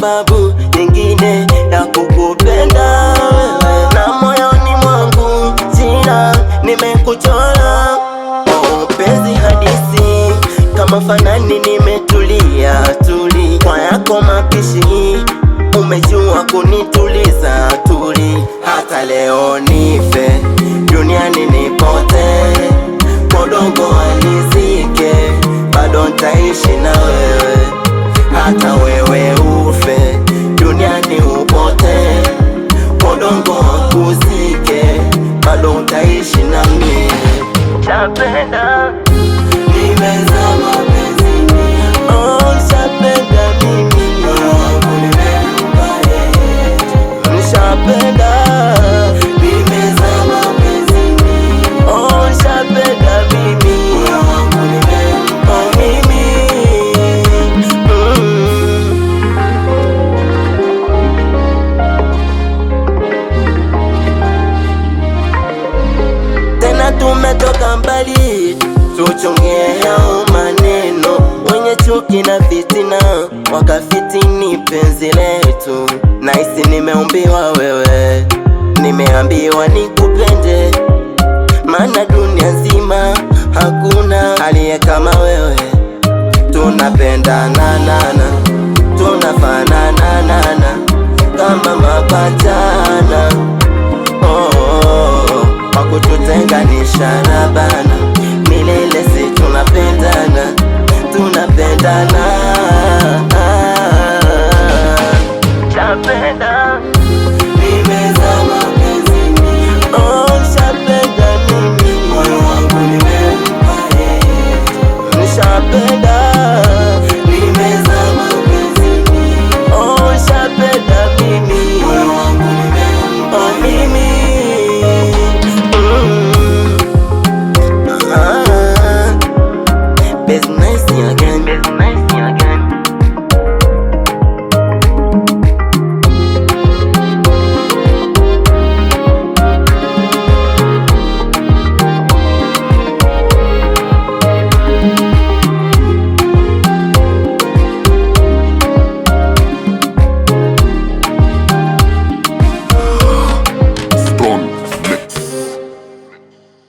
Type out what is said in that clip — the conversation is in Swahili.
sababu nyingine ya kukupenda wewe, na moyoni mwangu jina nimekuchora. Mpenzi hadisi kama fanani, nimetulia tuli kwa yako mapishi, umejua kunituliza tuli. Hata leo nife duniani nipote, kodongo alizike, bado nitaishi na wewe. Hata wewe ufe duniani upote, kodongo akuzike, bado utaishi na mimi. Chapenda nimezama penzini, oh chapenda mimi, nishapenda nimezama penzini, oh chapenda mimi, oh mimi Tena tumetoka mbali, tuchongee yao maneno, wenye chuki na fitina wakafitini penzi letu. Naisi nimeumbiwa wewe, nimeambiwa nikupende, maana dunia nzima hakuna aliye kama wewe. Tunapendana nana, tunafanana nana, kama mapatana. Wakututenganisha na bana, milele si tunapendana, tunapendana. Chapenda